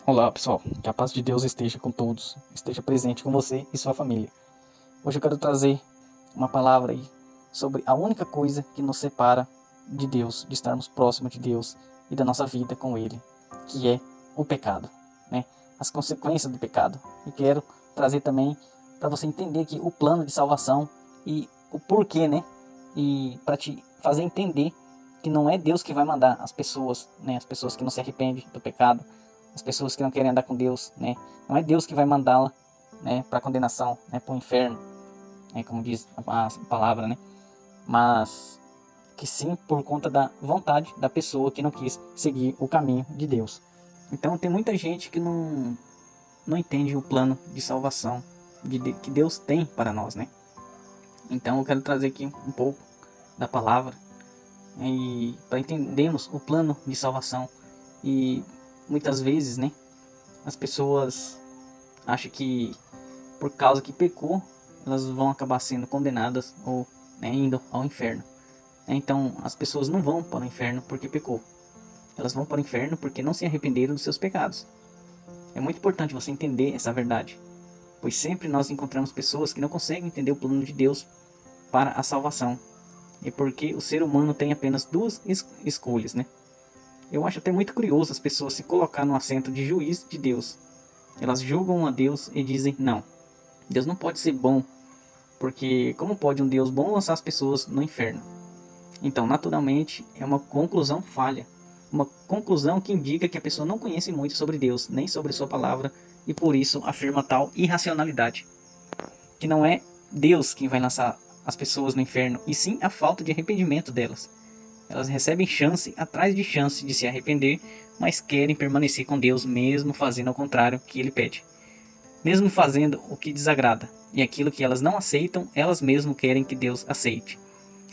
Olá pessoal, que a paz de Deus esteja com todos, esteja presente com você e sua família. Hoje eu quero trazer uma palavra aí sobre a única coisa que nos separa de Deus, de estarmos próximos de Deus e da nossa vida com Ele, que é o pecado, né? As consequências do pecado. E quero trazer também para você entender aqui o plano de salvação e o porquê, né? E para te fazer entender que não é Deus que vai mandar as pessoas, né? As pessoas que não se arrependem do pecado, as pessoas que não querem andar com Deus, né? Não é Deus que vai mandá-la, né, para condenação, né, para o inferno, né, como diz a palavra, né? Mas que sim por conta da vontade da pessoa que não quis seguir o caminho de Deus. Então tem muita gente que não entende o plano de salvação que Deus tem para nós, né? Então eu quero trazer aqui um pouco da palavra e para entendermos o plano de salvação. E muitas vezes, né, as pessoas acham que por causa que pecou, elas vão acabar sendo condenadas ou, né, indo ao inferno. Então as pessoas não vão para o inferno porque pecou. Elas vão para o inferno porque não se arrependeram dos seus pecados. É muito importante você entender essa verdade, pois sempre nós encontramos pessoas que não conseguem entender o plano de Deus para a salvação. É porque o ser humano tem apenas duas escolhas, né? Eu acho até muito curioso as pessoas se colocar no assento de juiz de Deus. Elas julgam a Deus e dizem: não, Deus não pode ser bom, porque como pode um Deus bom lançar as pessoas no inferno? Então, naturalmente, é uma conclusão falha. Uma conclusão que indica que a pessoa não conhece muito sobre Deus, nem sobre sua palavra, e por isso afirma tal irracionalidade. Que não é Deus quem vai lançar as pessoas no inferno, e sim a falta de arrependimento delas. Elas recebem chance atrás de chance de se arrepender, mas querem permanecer com Deus mesmo fazendo ao contrário que Ele pede. Mesmo fazendo o que desagrada, e aquilo que elas não aceitam, elas mesmas querem que Deus aceite.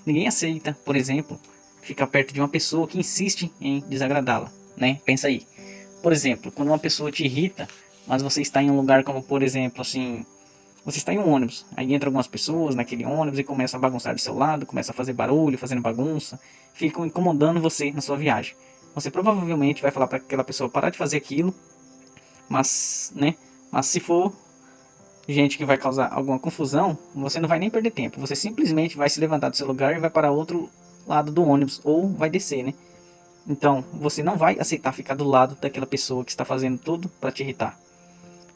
Ninguém aceita, por exemplo, ficar perto de uma pessoa que insiste em desagradá-la, né? Pensa aí. Por exemplo, quando uma pessoa te irrita, mas você está em um lugar como, por exemplo, assim, você está em um ônibus, aí entra algumas pessoas naquele ônibus e começam a bagunçar do seu lado, começam a fazer barulho, fazendo bagunça, ficam incomodando você na sua viagem. Você provavelmente vai falar para aquela pessoa parar de fazer aquilo, mas, né? Mas se for gente que vai causar alguma confusão, você não vai nem perder tempo. Você simplesmente vai se levantar do seu lugar e vai para outro lado do ônibus, ou vai descer, né? Então, você não vai aceitar ficar do lado daquela pessoa que está fazendo tudo para te irritar.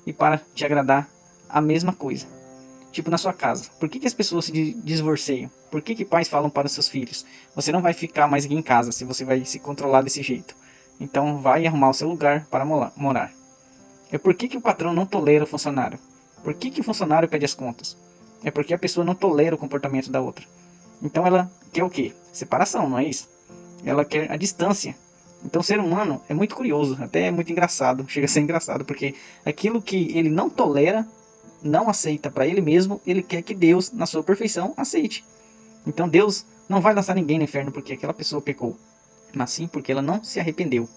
E para te agradar, a mesma coisa. Tipo na sua casa. Por que as pessoas se divorciam? Por que pais falam para os seus filhos: você não vai ficar mais aqui em casa se você vai se controlar desse jeito? Então vai arrumar o seu lugar para morar. É por que o patrão não tolera o funcionário? Por que o funcionário pede as contas? É porque a pessoa não tolera o comportamento da outra. Então ela quer o quê? Separação, não é isso? Ela quer a distância. Então o ser humano é muito curioso, até é muito engraçado, chega a ser engraçado, porque aquilo que ele não tolera, não aceita para ele mesmo, ele quer que Deus, na sua perfeição, aceite. Então Deus não vai lançar ninguém no inferno porque aquela pessoa pecou, mas sim porque ela não se arrependeu.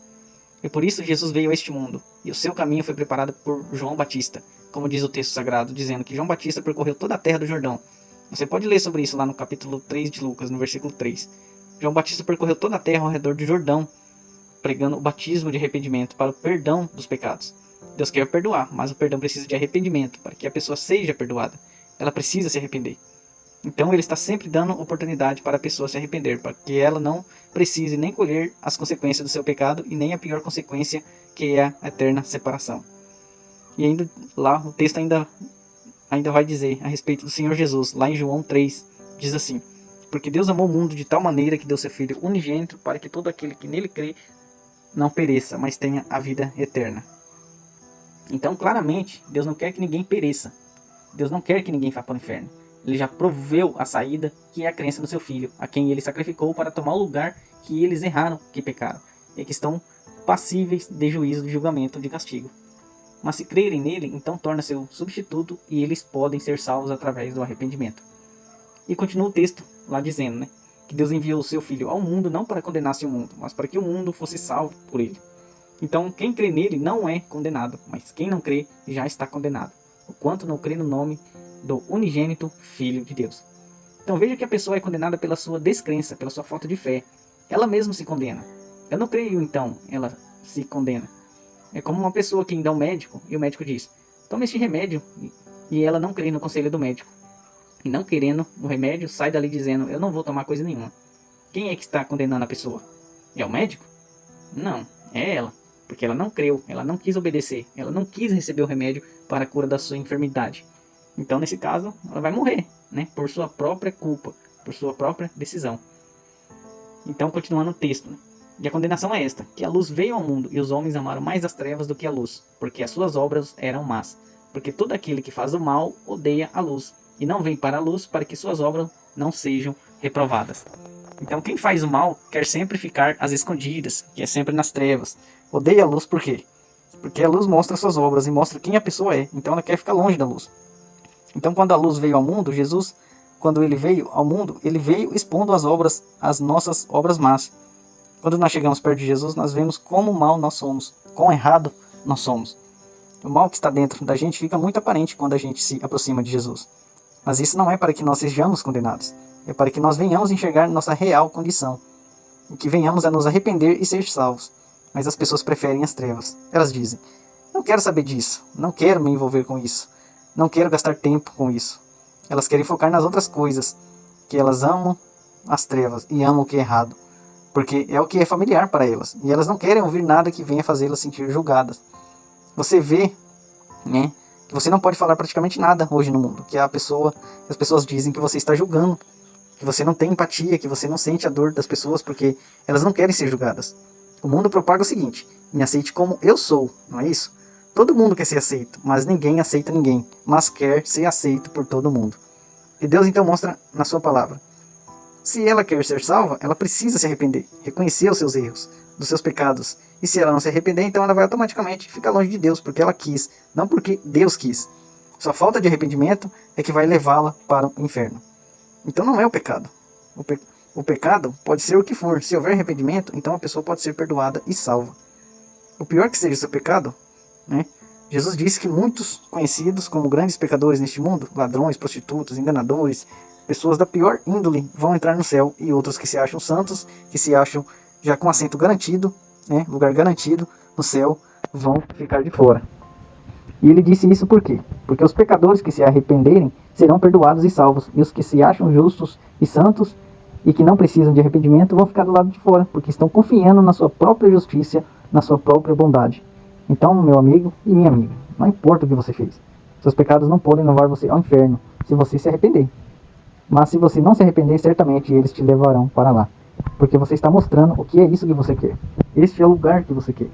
E por isso Jesus veio a este mundo, e o seu caminho foi preparado por João Batista, como diz o texto sagrado, dizendo que João Batista percorreu toda a terra do Jordão. Você pode ler sobre isso lá no capítulo 3 de Lucas, no versículo 3. João Batista percorreu toda a terra ao redor do Jordão, pregando o batismo de arrependimento para o perdão dos pecados. Deus quer perdoar, mas o perdão precisa de arrependimento, para que a pessoa seja perdoada. Ela precisa se arrepender. Então ele está sempre dando oportunidade para a pessoa se arrepender, para que ela não precise nem colher as consequências do seu pecado e nem a pior consequência, que é a eterna separação. E ainda lá o texto ainda vai dizer a respeito do Senhor Jesus, lá em João 3, diz assim: porque Deus amou o mundo de tal maneira que deu seu Filho unigênito para que todo aquele que nele crê não pereça, mas tenha a vida eterna. Então claramente Deus não quer que ninguém pereça. Deus não quer que ninguém vá para o inferno. Ele já proveu a saída, que é a crença no seu Filho, a quem ele sacrificou para tomar o lugar que eles erraram, que pecaram, e que estão passíveis de juízo, de julgamento, de castigo. Mas se crerem nele, então torna seu substituto e eles podem ser salvos através do arrependimento. E continua o texto lá dizendo, né, que Deus enviou o seu Filho ao mundo não para condenar-se o mundo, mas para que o mundo fosse salvo por ele. Então quem crê nele não é condenado, mas quem não crê já está condenado, o quanto não crê no nome do unigênito Filho de Deus. Então veja que a pessoa é condenada pela sua descrença, pela sua falta de fé. Ela mesma se condena. Eu não creio, então ela se condena. É como uma pessoa que ainda é um médico e o médico diz: tome este remédio, e ela não crê no conselho do médico. E não querendo o remédio, sai dali dizendo: eu não vou tomar coisa nenhuma. Quem é que está condenando a pessoa? É o médico? Não, é ela. Porque ela não creu, ela não quis obedecer, ela não quis receber o remédio para a cura da sua enfermidade. Então, nesse caso, ela vai morrer, né? Por sua própria culpa, por sua própria decisão. Então, continuando o texto, né? E a condenação é esta: que a luz veio ao mundo, e os homens amaram mais as trevas do que a luz, porque as suas obras eram más. Porque todo aquele que faz o mal odeia a luz, e não vem para a luz, para que suas obras não sejam reprovadas. Então, quem faz o mal quer sempre ficar às escondidas, que é sempre nas trevas. Odeia a luz por quê? Porque a luz mostra suas obras e mostra quem a pessoa é. Então, ela quer ficar longe da luz. Então, quando a luz veio ao mundo, Jesus, quando ele veio ao mundo, ele veio expondo as nossas obras más. Quando nós chegamos perto de Jesus, nós vemos como mal nós somos, quão errado nós somos. O mal que está dentro da gente fica muito aparente quando a gente se aproxima de Jesus. Mas isso não é para que nós sejamos condenados. É para que nós venhamos enxergar nossa real condição. E que venhamos a nos arrepender e ser salvos. Mas as pessoas preferem as trevas. Elas dizem: não quero saber disso. Não quero me envolver com isso. Não quero gastar tempo com isso. Elas querem focar nas outras coisas. Que elas amam as trevas e amam o que é errado. Porque é o que é familiar para elas. E elas não querem ouvir nada que venha fazê-las sentir julgadas. Você vê, né, que você não pode falar praticamente nada hoje no mundo. Que as pessoas dizem que você está julgando. Que você não tem empatia, que você não sente a dor das pessoas porque elas não querem ser julgadas. O mundo propaga o seguinte: me aceite como eu sou, não é isso? Todo mundo quer ser aceito, mas ninguém aceita ninguém, mas quer ser aceito por todo mundo. E Deus então mostra na sua palavra: se ela quer ser salva, ela precisa se arrepender, reconhecer os seus erros, dos seus pecados. E se ela não se arrepender, então ela vai automaticamente ficar longe de Deus, porque ela quis, não porque Deus quis. Sua falta de arrependimento é que vai levá-la para o inferno. Então não é o pecado. O pecado pode ser o que for. Se houver arrependimento, então a pessoa pode ser perdoada e salva. O pior que seja o seu pecado, né? Jesus disse que muitos conhecidos como grandes pecadores neste mundo, ladrões, prostitutas, enganadores, pessoas da pior índole, vão entrar no céu, e outros que se acham santos, que se acham já com assento garantido, né, lugar garantido no céu, vão ficar de fora. E ele disse isso por quê? Porque os pecadores que se arrependerem serão perdoados e salvos, e os que se acham justos e santos e que não precisam de arrependimento vão ficar do lado de fora, porque estão confiando na sua própria justiça, na sua própria bondade. Então, meu amigo e minha amiga, não importa o que você fez, seus pecados não podem levar você ao inferno se você se arrepender. Mas se você não se arrepender, certamente eles te levarão para lá, porque você está mostrando o que é isso que você quer. Este é o lugar que você quer.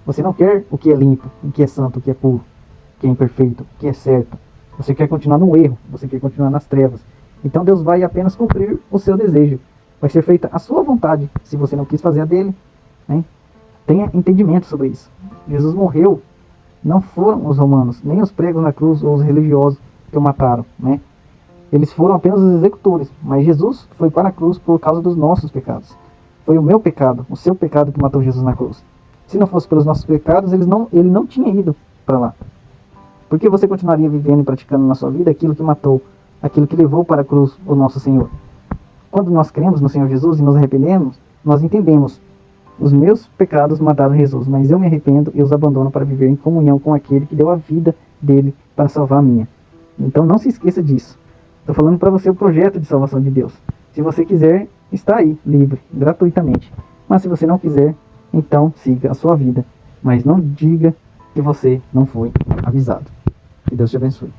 Você não quer o que é limpo, o que é santo, o que é puro, o que é imperfeito, o que é certo. Você quer continuar no erro, você quer continuar nas trevas. Então Deus vai apenas cumprir o seu desejo. Vai ser feita a sua vontade, se você não quis fazer a dele, né? Tenha entendimento sobre isso. Jesus morreu, não foram os romanos, nem os pregos na cruz ou os religiosos que o mataram, né? Eles foram apenas os executores, mas Jesus foi para a cruz por causa dos nossos pecados. Foi o meu pecado, o seu pecado que matou Jesus na cruz. Se não fosse pelos nossos pecados, ele não tinha ido para lá. Por que você continuaria vivendo e praticando na sua vida aquilo que matou, aquilo que levou para a cruz o nosso Senhor? Quando nós cremos no Senhor Jesus e nos arrependemos, nós entendemos: os meus pecados mataram Jesus, mas eu me arrependo e os abandono para viver em comunhão com aquele que deu a vida dele para salvar a minha. Então não se esqueça disso. Estou falando para você o projeto de salvação de Deus. Se você quiser, está aí, livre, gratuitamente. Mas se você não quiser, então siga a sua vida. Mas não diga que você não foi avisado. Que Deus te abençoe.